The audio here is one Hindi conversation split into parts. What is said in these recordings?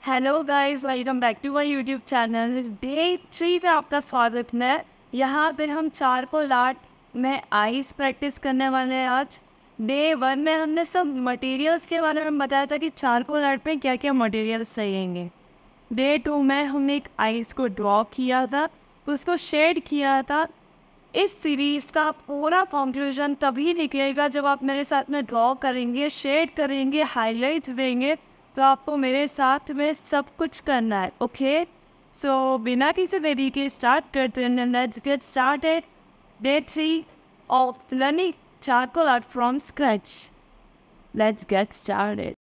Hello guys, welcome back to my YouTube channel. Day 3 पे आपका स्वागत है। यहाँ पे हम चारकोल आर्ट में आइस प्रैक्टिस करने वाले हैं। आज डे 1 में हमने सब मटेरियल्स के बारे में बताया था कि चारकोल आर्ट में क्या क्या मटेरियल्स चाहिएंगे। डे 2 में हमने एक आइस को ड्रॉ किया था, उसको शेड किया था। इस सीरीज़ का पूरा कंक्लूजन तभी निकलेगा जब आप मेरे साथ में ड्रॉ करेंगे, शेड करेंगे, हाइलाइट्स देंगे। तो आपको मेरे साथ में सब कुछ करना है। ओके, सो बिना किसी देरी के स्टार्ट करते हैं। Let's get started. Day 3 of learning charcoal art from scratch. Let's get started.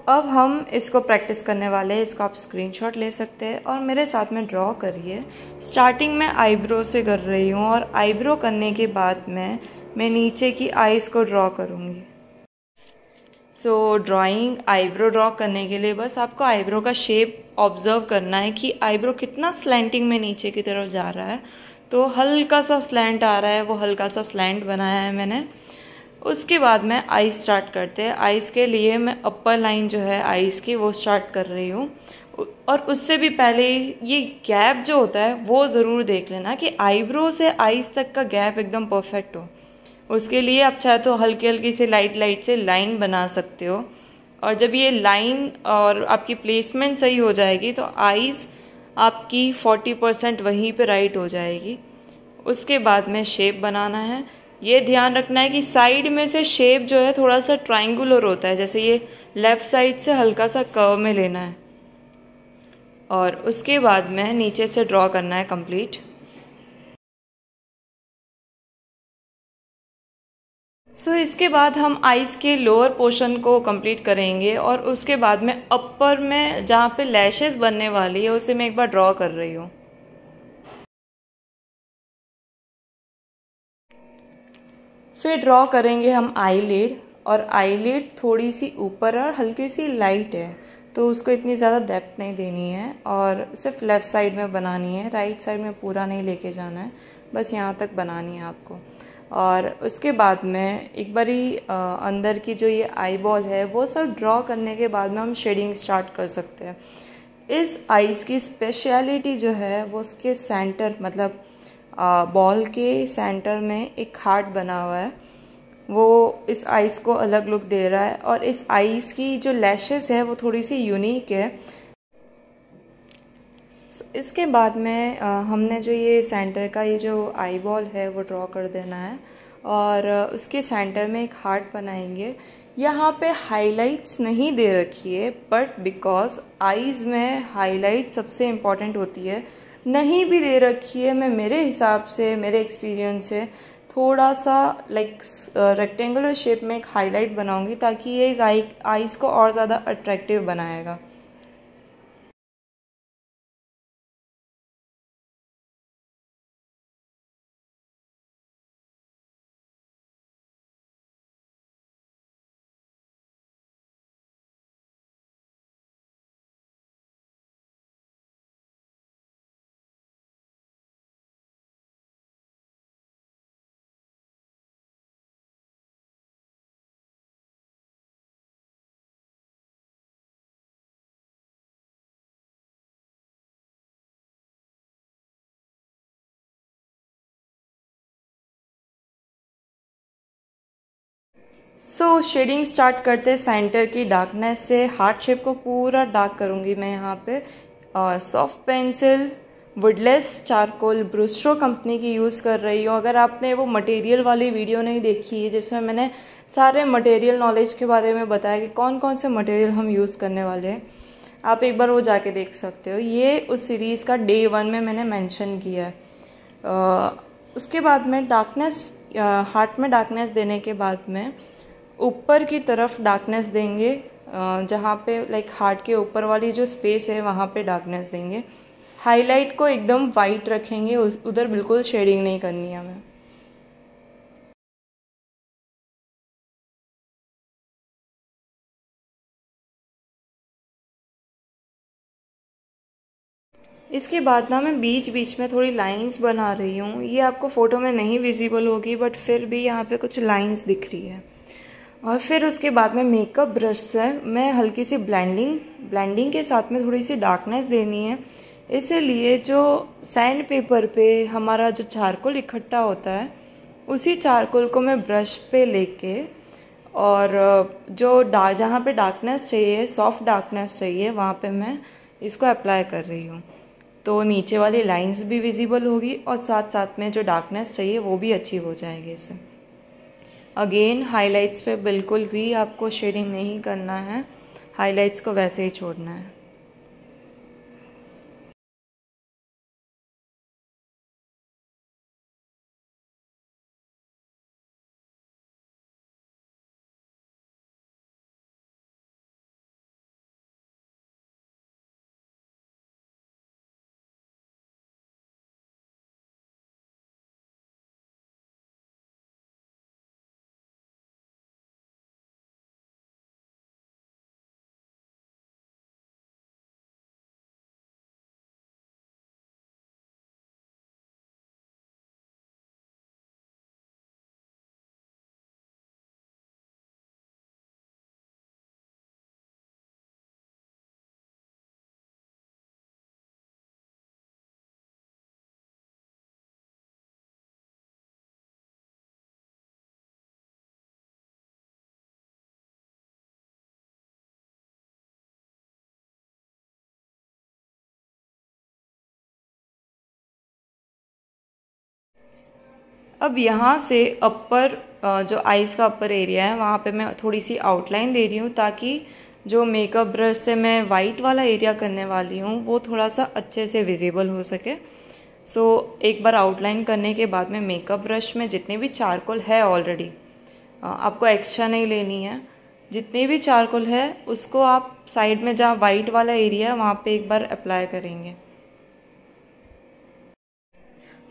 अब हम इसको प्रैक्टिस करने वाले हैं। इसको आप स्क्रीनशॉट ले सकते हैं और मेरे साथ में ड्रॉ करिए। स्टार्टिंग में आईब्रो से कर रही हूँ और आईब्रो करने के बाद मैं नीचे की आईज को ड्रॉ करूँगी। ड्राइंग आईब्रो ड्रॉ करने के लिए बस आपको आईब्रो का शेप ऑब्जर्व करना है कि आईब्रो कितना स्लैंटिंग में नीचे की तरफ जा रहा है। तो हल्का सा स्लैंट आ रहा है, वो हल्का सा स्लैंट बनाया है मैंने। उसके बाद मैं आईज स्टार्ट करते हैं। आईज के लिए मैं अपर लाइन जो है आईज की वो स्टार्ट कर रही हूँ। और उससे भी पहले ये गैप जो होता है वो ज़रूर देख लेना कि आईब्रो से आईज तक का गैप एकदम परफेक्ट हो। उसके लिए आप चाहे तो हल्की हल्की से लाइट से लाइन बना सकते हो। और जब ये लाइन और आपकी प्लेसमेंट सही हो जाएगी तो आईज आपकी 40% वहीं पे राइट हो जाएगी। उसके बाद में शेप बनाना है। ये ध्यान रखना है कि साइड में से शेप जो है थोड़ा सा ट्रायंगुलर होता है, जैसे ये लेफ़्ट साइड से हल्का सा कर्व में लेना है। और उसके बाद में नीचे से ड्रॉ करना है कंप्लीट। इसके बाद हम आईज के लोअर पोर्शन को कंप्लीट करेंगे और उसके बाद में अपर में जहाँ पे लैशेस बनने वाली है उसे मैं एक बार ड्रॉ कर रही हूँ। फिर ड्रॉ करेंगे हम आईलिड, और आईलिड थोड़ी सी ऊपर और हल्की सी लाइट है तो उसको इतनी ज़्यादा डेप्थ नहीं देनी है और सिर्फ लेफ़्ट साइड में बनानी है। राइट साइड में पूरा नहीं लेके जाना है, बस यहाँ तक बनानी है आपको। और उसके बाद में एक बारी अंदर की जो ये आई बॉल है वो सब ड्रॉ करने के बाद में हम शेडिंग स्टार्ट कर सकते हैं। इस आईज की स्पेशलिटी जो है वो उसके सेंटर, मतलब बॉल के सेंटर में एक हार्ट बना हुआ है, वो इस आईज को अलग लुक दे रहा है। और इस आईज की जो लैशेस है वो थोड़ी सी यूनिक है। इसके बाद में हमने जो ये सेंटर का ये जो आई बॉल है वो ड्रॉ कर देना है और उसके सेंटर में एक हार्ट बनाएंगे। यहाँ पे हाइलाइट्स नहीं दे रखी है, बट बिकॉज आईज में हाइलाइट सबसे इम्पॉर्टेंट होती है, नहीं भी दे रखी है। मैं मेरे हिसाब से, मेरे एक्सपीरियंस से थोड़ा सा रेक्टेंगुलर शेप में एक हाईलाइट बनाऊंगी ताकि ये इस आईज को और ज़्यादा अट्रैक्टिव बनाएगा। शेडिंग स्टार्ट करते हैं सेंटर की डार्कनेस से। हार्ट शेप को पूरा डार्क करूंगी मैं यहाँ पे। और soft pencil woodless charcoal ब्रूस्ट्रो company की यूज़ कर रही हूँ। अगर आपने वो मटेरियल वाली वीडियो नहीं देखी है जिसमें मैंने सारे मटेरियल नॉलेज के बारे में बताया कि कौन कौन से मटेरियल हम यूज़ करने वाले हैं, आप एक बार वो जाके देख सकते हो। ये उस सीरीज़ का डे 1 में मैंने मेंशन किया है। उसके बाद में डार्कनेस, हार्ट में डार्कनेस देने के बाद में ऊपर की तरफ डार्कनेस देंगे, जहाँ पे हार्ट के ऊपर वाली जो स्पेस है वहाँ पे डार्कनेस देंगे। हाईलाइट को एकदम वाइट रखेंगे, उधर बिल्कुल शेडिंग नहीं करनी है हमें। इसके बाद ना मैं बीच बीच में थोड़ी लाइंस बना रही हूँ। ये आपको फ़ोटो में नहीं विजिबल होगी, बट फिर भी यहाँ पे कुछ लाइंस दिख रही है। और फिर उसके बाद में मेकअप ब्रश से मैं हल्की सी ब्लेंडिंग के साथ में थोड़ी सी डार्कनेस देनी है। इसीलिए जो सैंड पेपर पे हमारा जो चारकोल इकट्ठा होता है उसी चारकोल को मैं ब्रश पे लेके और जो जहाँ पे डार्कनेस चाहिए, सॉफ्ट डार्कनेस चाहिए, वहाँ पे मैं इसको अप्लाई कर रही हूँ। तो नीचे वाली लाइंस भी विजिबल होगी और साथ साथ में जो डार्कनेस चाहिए वो भी अचीव हो जाएगी इससे। अगेन हाइलाइट्स पे बिल्कुल भी आपको शेडिंग नहीं करना है, हाइलाइट्स को वैसे ही छोड़ना है। अब यहाँ से अपर जो आईज़ का अपर एरिया है वहाँ पे मैं थोड़ी सी आउटलाइन दे रही हूँ ताकि जो मेकअप ब्रश से मैं वाइट वाला एरिया करने वाली हूँ वो थोड़ा सा अच्छे से विजिबल हो सके। सो एक बार आउटलाइन करने के बाद में मेकअप ब्रश में जितने भी चारकोल है ऑलरेडी, आपको एक्स्ट्रा नहीं लेनी है, जितनी भी चारकोल है उसको आप साइड में जहाँ वाइट वाला एरिया है वहाँ पे एक बार अप्लाई करेंगे।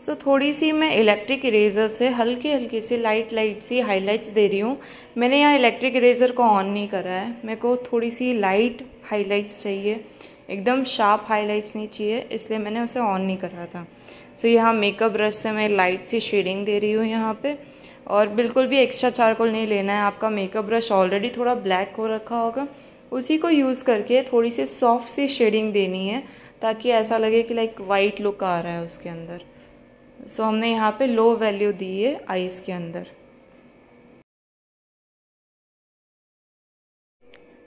सो थोड़ी सी मैं इलेक्ट्रिक इरेज़र से हल्की सी लाइट सी हाइलाइट्स दे रही हूँ। मैंने यहाँ इलेक्ट्रिक इरेज़र को ऑन नहीं करा है, मेरे को थोड़ी सी लाइट हाइलाइट्स चाहिए, एकदम शार्प हाइलाइट्स नहीं चाहिए, इसलिए मैंने उसे ऑन नहीं करा था। सो यहाँ मेकअप ब्रश से मैं लाइट सी शेडिंग दे रही हूँ यहाँ पे, और बिल्कुल भी एक्स्ट्रा चारकोल नहीं लेना है। आपका मेकअप ब्रश ऑलरेडी थोड़ा ब्लैक हो रखा होगा, उसी को यूज़ करके थोड़ी सी सॉफ्ट सी शेडिंग देनी है ताकि ऐसा लगे कि लाइक वाइट लुक आ रहा है उसके अंदर। सो हमने यहाँ पे लो वैल्यू दी है आईज के अंदर।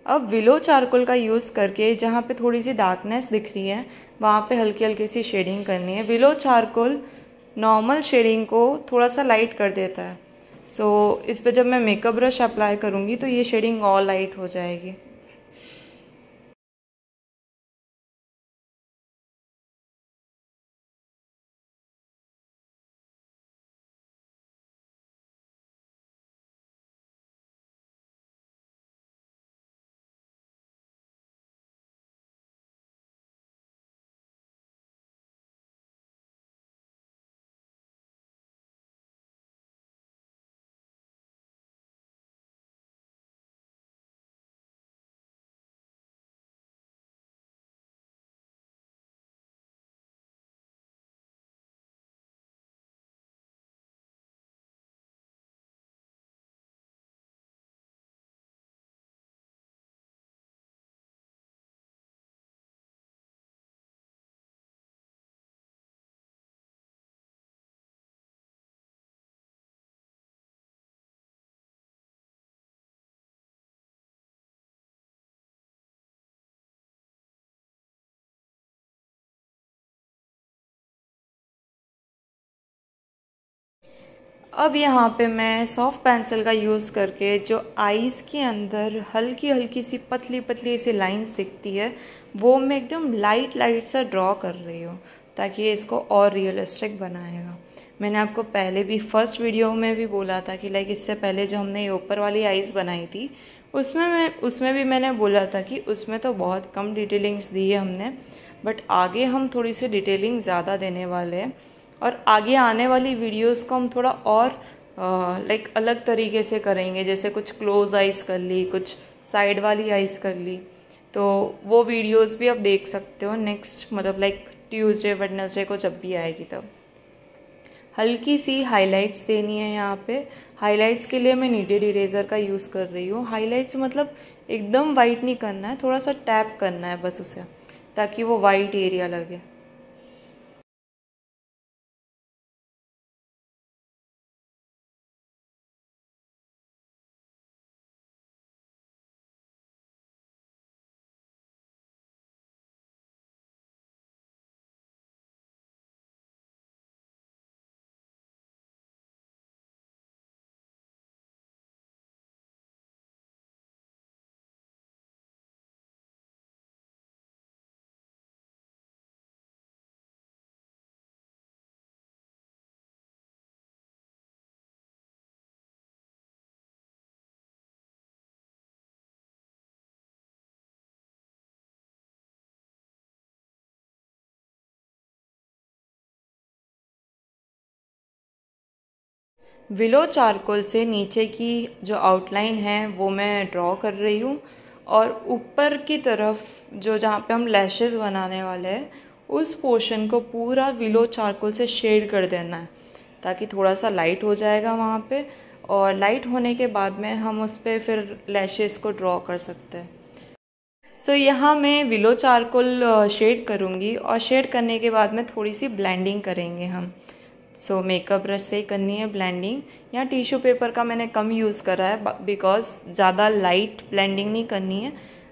अब विलो चारकोल का यूज़ करके जहाँ पे थोड़ी सी डार्कनेस दिख रही है वहाँ पे हल्की सी शेडिंग करनी है। विलो चारकोल नॉर्मल शेडिंग को थोड़ा सा लाइट कर देता है। सो इस पे जब मैं मेकअप ब्रश अप्लाई करूँगी तो ये शेडिंग और लाइट हो जाएगी। अब यहाँ पे मैं सॉफ्ट पेंसिल का यूज़ करके जो आईज़ के अंदर हल्की सी पतली सी लाइंस दिखती है वो मैं एकदम लाइट सा ड्रॉ कर रही हूँ ताकि ये इसको और रियलिस्टिक बनाएगा। मैंने आपको पहले भी फर्स्ट वीडियो में भी बोला था कि लाइक इससे पहले जो हमने ये ऊपर वाली आईज़ बनाई थी उसमें भी मैंने बोला था कि उसमें तो बहुत कम डिटेलिंग्स दी है हमने, बट आगे हम थोड़ी सी डिटेलिंग ज़्यादा देने वाले हैं और आगे आने वाली वीडियोस को हम थोड़ा और लाइक अलग तरीके से करेंगे। जैसे कुछ क्लोज आइज़ कर ली, कुछ साइड वाली आइज़ कर ली, तो वो वीडियोस भी आप देख सकते हो नेक्स्ट मतलब लाइक ट्यूसडे वेडनेसडे को जब भी आएगी तब। हल्की सी हाइलाइट्स देनी है यहाँ पे। हाइलाइट्स के लिए मैं नीडेड इरेज़र का यूज़ कर रही हूँ। हाइलाइट्स मतलब एकदम वाइट नहीं करना है, थोड़ा सा टैप करना है बस उसे, ताकि वो वाइट एरिया लगे। विलो चारकोल से नीचे की जो आउटलाइन है वो मैं ड्रॉ कर रही हूँ, और ऊपर की तरफ जो जहाँ पे हम लैशेस बनाने वाले हैं उस पोर्शन को पूरा विलो चारकोल से शेड कर देना है, ताकि थोड़ा सा लाइट हो जाएगा वहाँ पे, और लाइट होने के बाद में हम उस पर फिर लैशेस को ड्रॉ कर सकते हैं। सो यहाँ मैं विलो चारकोल शेड करूँगी, और शेड करने के बाद में थोड़ी सी ब्लेंडिंग करेंगे हम। सो मेकअप ब्रश से ही करनी है ब्लेंडिंग। यहाँ टिश्यू पेपर का मैंने कम यूज़ करा है बिकॉज ज़्यादा लाइट ब्लेंडिंग नहीं करनी है।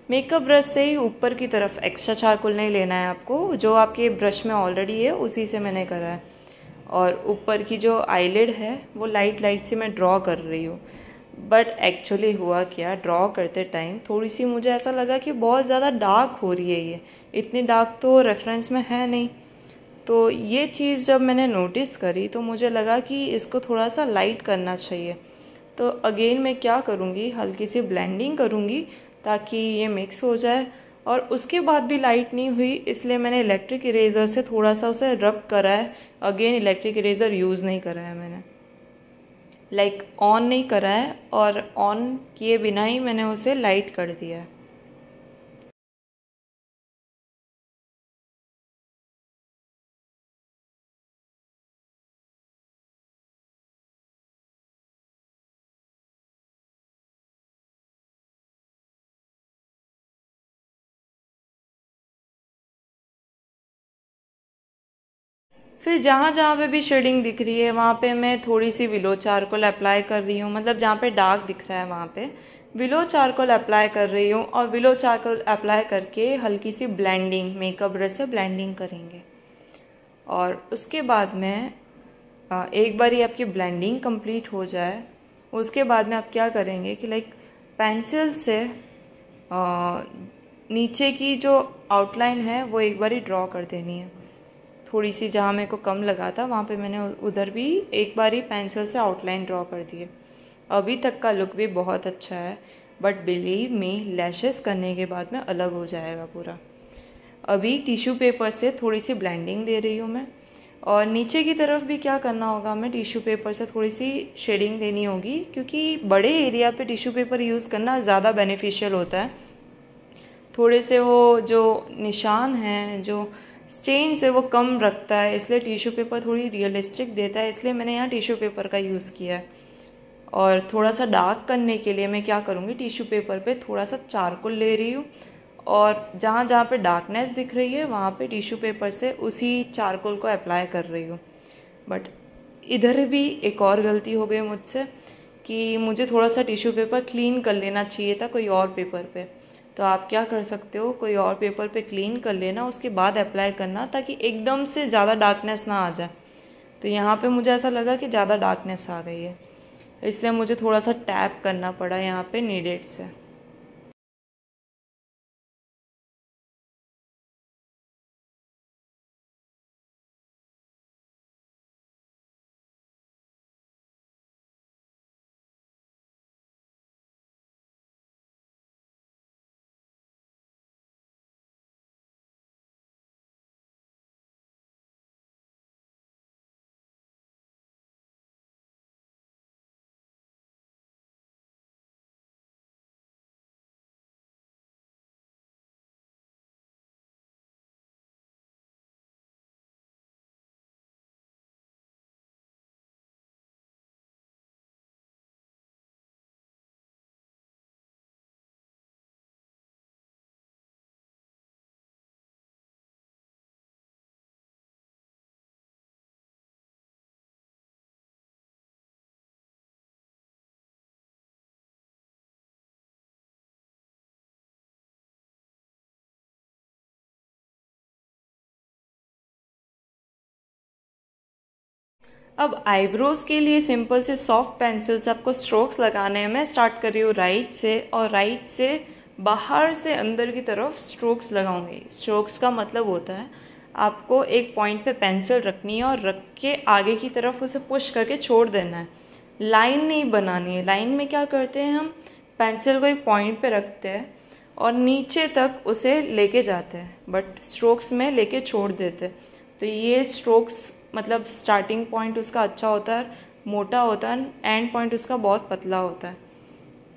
मेकअप ब्रश से ही ऊपर की तरफ, एक्स्ट्रा चारकोल नहीं लेना है आपको, जो आपके ब्रश में ऑलरेडी है उसी से मैंने करा है। और ऊपर की जो आईलिड है वो लाइट लाइट से मैं ड्रॉ कर रही हूँ। बट एक्चुअली हुआ क्या, ड्रॉ करते टाइम थोड़ी सी मुझे ऐसा लगा कि बहुत ज़्यादा डार्क हो रही है ये, इतनी डार्क तो रेफरेंस में है नहीं। तो ये चीज़ जब मैंने नोटिस करी तो मुझे लगा कि इसको थोड़ा सा लाइट करना चाहिए। तो अगेन मैं क्या करूँगी, हल्की सी ब्लेंडिंग करूँगी ताकि ये मिक्स हो जाए। और उसके बाद भी लाइट नहीं हुई, इसलिए मैंने इलेक्ट्रिक इरेज़र से थोड़ा सा उसे रब करा है। अगेन इलेक्ट्रिक इरेज़र यूज़ नहीं करा है मैंने, लाइक ऑन नहीं करा है, और ऑन किए बिना ही मैंने उसे लाइट कर दिया है। फिर जहाँ जहाँ पे भी शेडिंग दिख रही है वहाँ पे मैं थोड़ी सी विलो चारकोल अप्लाई कर रही हूँ, मतलब जहाँ पे डार्क दिख रहा है वहाँ पे विलो चारकोल अप्लाई कर रही हूँ। और विलो चारकोल अप्लाई करके हल्की सी ब्लेंडिंग, मेकअप ब्रश से ब्लेंडिंग करेंगे। और उसके बाद में एक बार ये आपकी ब्लेंडिंग कंप्लीट हो जाए, उसके बाद में आप क्या करेंगे कि लाइक पेंसिल से नीचे की जो आउटलाइन है वो एक बार ही ड्रॉ कर देनी है। थोड़ी सी जहाँ मेरे को कम लगा था वहाँ पे मैंने उधर भी एक बार ही पेंसिल से आउटलाइन ड्रॉ कर दिए। अभी तक का लुक भी बहुत अच्छा है, बट बिलीव मी लैशेस करने के बाद में अलग हो जाएगा पूरा। अभी टिश्यू पेपर से थोड़ी सी ब्लेंडिंग दे रही हूँ मैं, और नीचे की तरफ भी क्या करना होगा, हमें टिश्यू पेपर से थोड़ी सी शेडिंग देनी होगी, क्योंकि बड़े एरिया पे टिश्यू पेपर यूज़ करना ज़्यादा बेनिफिशियल होता है। थोड़े से वो जो निशान हैं, जो स्टेन्स है वो कम रखता है, इसलिए टिश्यू पेपर थोड़ी रियलिस्टिक देता है, इसलिए मैंने यहाँ टिश्यू पेपर का यूज़ किया है। और थोड़ा सा डार्क करने के लिए मैं क्या करूँगी, टिश्यू पेपर पे थोड़ा सा चारकोल ले रही हूँ, और जहाँ जहाँ पे डार्कनेस दिख रही है वहाँ पे टिश्यू पेपर से उसी चारकोल को अप्लाई कर रही हूँ। बट इधर भी एक और गलती हो गई मुझसे कि मुझे थोड़ा सा टिश्यू पेपर क्लीन कर लेना चाहिए था कोई और पेपर पे। तो आप क्या कर सकते हो, कोई और पेपर पे क्लीन कर लेना, उसके बाद अप्लाई करना, ताकि एकदम से ज़्यादा डार्कनेस ना आ जाए। तो यहाँ पे मुझे ऐसा लगा कि ज़्यादा डार्कनेस आ गई है, इसलिए मुझे थोड़ा सा टैप करना पड़ा यहाँ पे नीडेड से। अब आईब्रोज के लिए सिंपल से सॉफ्ट पेंसिल से आपको स्ट्रोक्स लगाने हैं। मैं स्टार्ट कर रही हूँ राइट से, और राइट से बाहर से अंदर की तरफ स्ट्रोक्स लगाऊंगी। स्ट्रोक्स का मतलब होता है आपको एक पॉइंट पे पेंसिल रखनी है और रख के आगे की तरफ उसे पुश करके छोड़ देना है, लाइन नहीं बनानी है। लाइन में क्या करते हैं, हम पेंसिल को एक पॉइंट पे रखते हैं और नीचे तक उसे लेके जाते हैं, बट स्ट्रोक्स में लेके छोड़ देते हैं। तो ये स्ट्रोक्स मतलब स्टार्टिंग पॉइंट उसका अच्छा होता है, मोटा होता है, एंड पॉइंट उसका बहुत पतला होता है।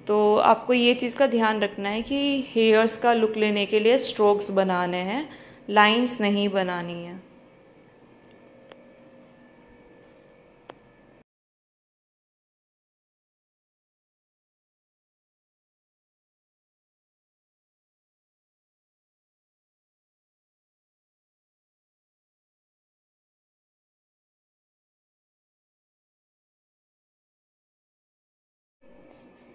तो आपको ये चीज़ का ध्यान रखना है कि हेयर्स का लुक लेने के लिए स्ट्रोक्स बनाने हैं, लाइंस नहीं बनानी है।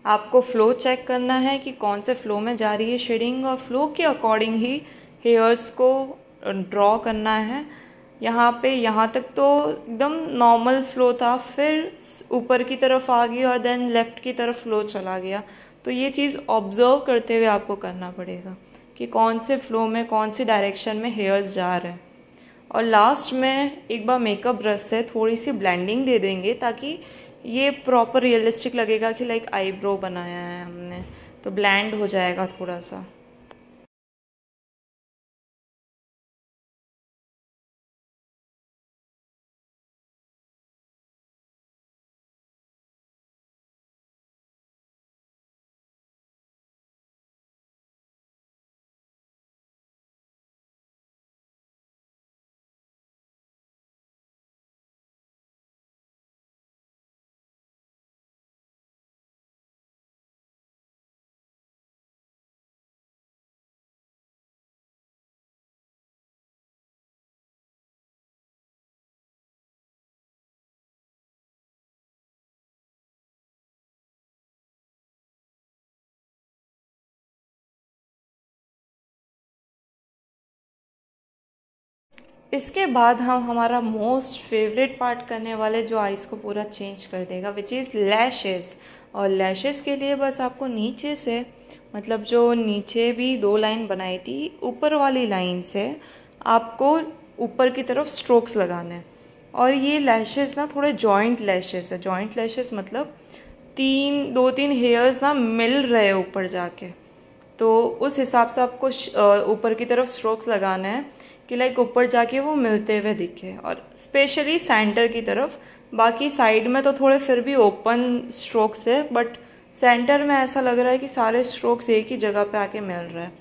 आपको फ़्लो चेक करना है कि कौन से फ़्लो में जा रही है शेडिंग, और फ्लो के अकॉर्डिंग ही हेयर्स को ड्रॉ करना है। यहाँ पे यहाँ तक तो एकदम नॉर्मल फ़्लो था, फिर ऊपर की तरफ आ गई और देन लेफ़्ट की तरफ फ़्लो चला गया। तो ये चीज़ ऑब्ज़र्व करते हुए आपको करना पड़ेगा कि कौन से फ़्लो में कौन सी डायरेक्शन में हेयर्स जा रहे हैं। और लास्ट में एक बार मेकअप ब्रश से थोड़ी सी ब्लेंडिंग दे देंगे ताकि ये प्रॉपर रियलिस्टिक लगेगा कि लाइक आईब्रो बनाया है हमने, तो ब्लेंड हो जाएगा थोड़ा सा। इसके बाद हम हमारा मोस्ट फेवरेट पार्ट करने वाले, जो आइज़ को पूरा चेंज कर देगा, विच इज़ लैशेस। और लैशेस के लिए बस आपको नीचे से, मतलब जो नीचे भी 2 लाइन बनाई थी, ऊपर वाली लाइन से आपको ऊपर की तरफ स्ट्रोक्स लगाने हैं। और ये लैशेस ना थोड़े जॉइंट लैशेस है। जॉइंट लैशेस मतलब 2-3 हेयर्स ना मिल रहे ऊपर जाके, तो उस हिसाब से आपको ऊपर की तरफ स्ट्रोक्स लगाना है कि लाइक ऊपर जाके वो मिलते हुए दिखे, और स्पेशली सेंटर की तरफ। बाकी साइड में तो थोड़े फिर भी ओपन स्ट्रोक्स है, बट सेंटर में ऐसा लग रहा है कि सारे स्ट्रोक्स एक ही जगह पे आके मिल रहे हैं।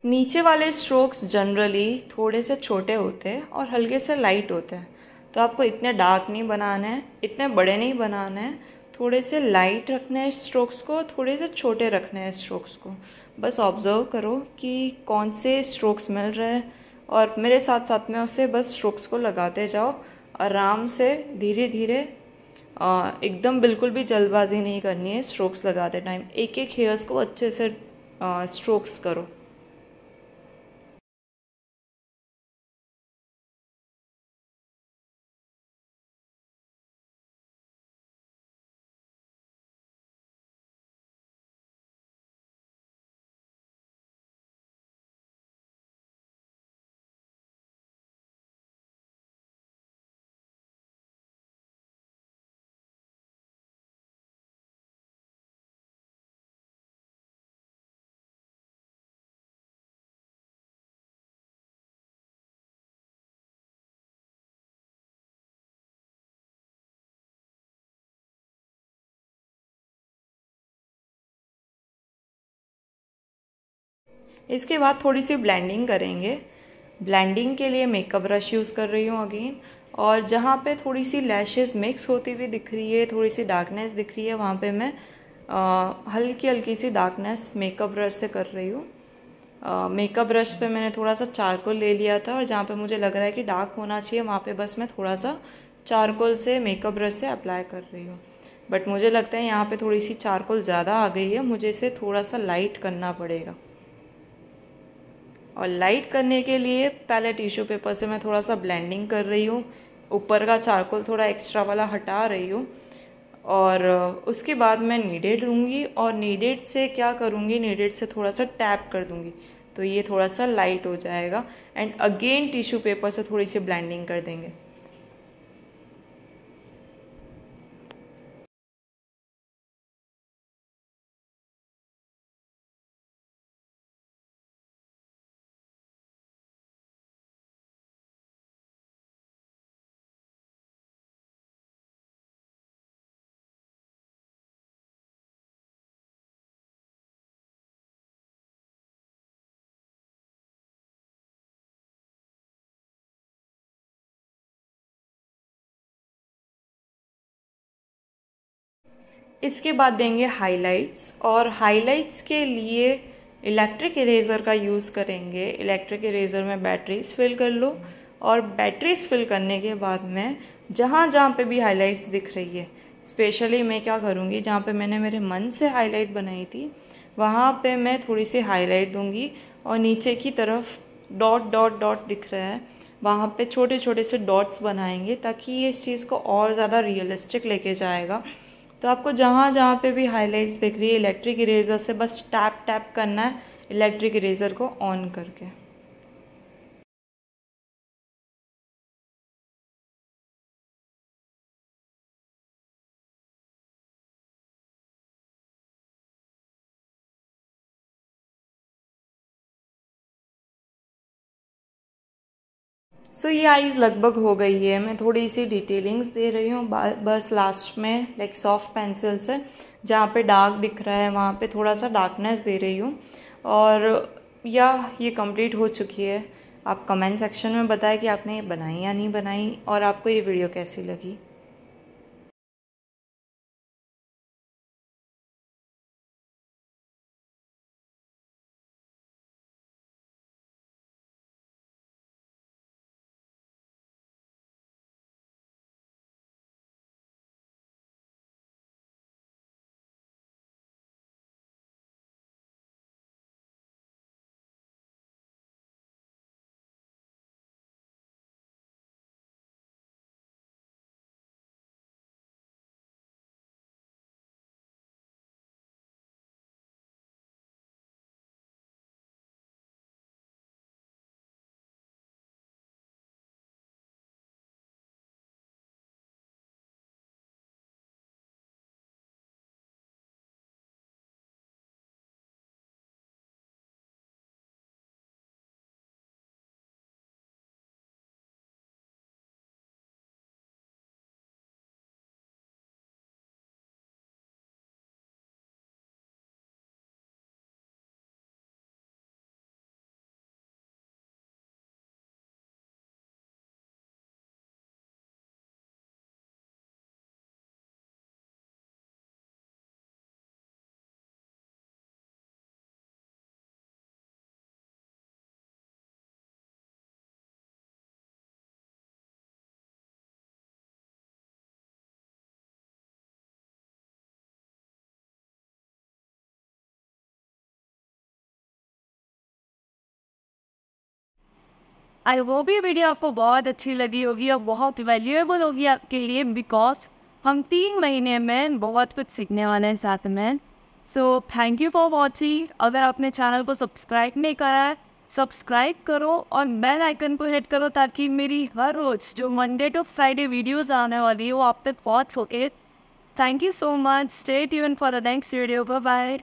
नीचे वाले स्ट्रोक्स जनरली थोड़े से छोटे होते हैं और हल्के से लाइट होते हैं, तो आपको इतने डार्क नहीं बनाना है, इतने बड़े नहीं बनाना है। थोड़े से लाइट रखना है स्ट्रोक्स को, थोड़े से छोटे रखने हैं स्ट्रोक्स को। बस ऑब्ज़र्व करो कि कौन से स्ट्रोक्स मिल रहे हैं और मेरे साथ साथ में उसे बस स्ट्रोक्स को लगाते जाओ आराम से, धीरे धीरे। एकदम बिल्कुल भी जल्दबाजी नहीं करनी है स्ट्रोक्स लगाते टाइम। एक एक हेयर्स को अच्छे से स्ट्रोक्स करो। इसके बाद थोड़ी सी ब्लेंडिंग करेंगे। ब्लेंडिंग के लिए मेकअप ब्रश यूज़ कर रही हूँ अगेन। और जहाँ पे थोड़ी सी लैशेस मिक्स होती हुई दिख रही है, थोड़ी सी डार्कनेस दिख रही है, वहाँ पे मैं हल्की हल्की सी डार्कनेस मेकअप ब्रश से कर रही हूँ। मेकअप ब्रश पे मैंने थोड़ा सा चारकोल ले लिया था और जहाँ पे मुझे लग रहा है कि डार्क होना चाहिए वहाँ पे बस मैं थोड़ा सा चारकोल से मेकअप ब्रश से अप्लाई कर रही हूँ। बट मुझे लगता है यहाँ पे थोड़ी सी चारकोल ज़्यादा आ गई है, मुझे इसे थोड़ा सा लाइट करना पड़ेगा। और लाइट करने के लिए पहले टिश्यू पेपर से मैं थोड़ा सा ब्लेंडिंग कर रही हूँ, ऊपर का चारकोल थोड़ा एक्स्ट्रा वाला हटा रही हूँ। और उसके बाद मैं नीडेड लूँगी और नीडेड से क्या करूँगी, नीडेड से थोड़ा सा टैप कर दूँगी तो ये थोड़ा सा लाइट हो जाएगा। एंड अगेन टिश्यू पेपर से थोड़ी सी ब्लेंडिंग कर देंगे। इसके बाद देंगे हाइलाइट्स, और हाइलाइट्स के लिए इलेक्ट्रिक इरेज़र का यूज़ करेंगे। इलेक्ट्रिक इरेज़र में बैटरीज फिल कर लो और बैटरीज फिल करने के बाद में जहाँ जहाँ पे भी हाइलाइट्स दिख रही है, स्पेशली मैं क्या करूँगी, जहाँ पे मैंने मेरे मन से हाईलाइट बनाई थी वहाँ पे मैं थोड़ी सी हाईलाइट दूँगी और नीचे की तरफ डॉट डॉट डॉट दिख रहा है वहाँ पे छोटे छोटे से डॉट्स बनाएंगे ताकि ये इस चीज़ को और ज़्यादा रियलिस्टिक लेके जाएगा। तो आपको जहाँ जहाँ पे भी हाइलाइट्स दिख रही है इलेक्ट्रिक इरेज़र से बस टैप टैप करना है इलेक्ट्रिक इरेज़र को ऑन करके। सो ये आईज़ लगभग हो गई है। मैं थोड़ी सी डिटेलिंग्स दे रही हूँ बस लास्ट में, लाइक सॉफ्ट पेंसिल से जहाँ पे डार्क दिख रहा है वहाँ पे थोड़ा सा डार्कनेस दे रही हूँ। और या ये कंप्लीट हो चुकी है। आप कमेंट सेक्शन में बताएं कि आपने ये बनाई या नहीं बनाई और आपको ये वीडियो कैसी लगी। आई होप ये वीडियो आपको बहुत अच्छी लगी होगी और बहुत वैल्यूएबल होगी आपके लिए, बिकॉज हम 3 महीने में बहुत कुछ सीखने वाले हैं साथ में। So thank you for watching. अगर आपने चैनल को सब्सक्राइब नहीं करा है, सब्सक्राइब करो और बेल आइकन को हिट करो ताकि मेरी हर रोज़ जो मंडे टू फ्राइडे वीडियोस आने वाली है वो आप तक पहुँच सके। Thank you so much. Stay tuned for the next video. Bye bye.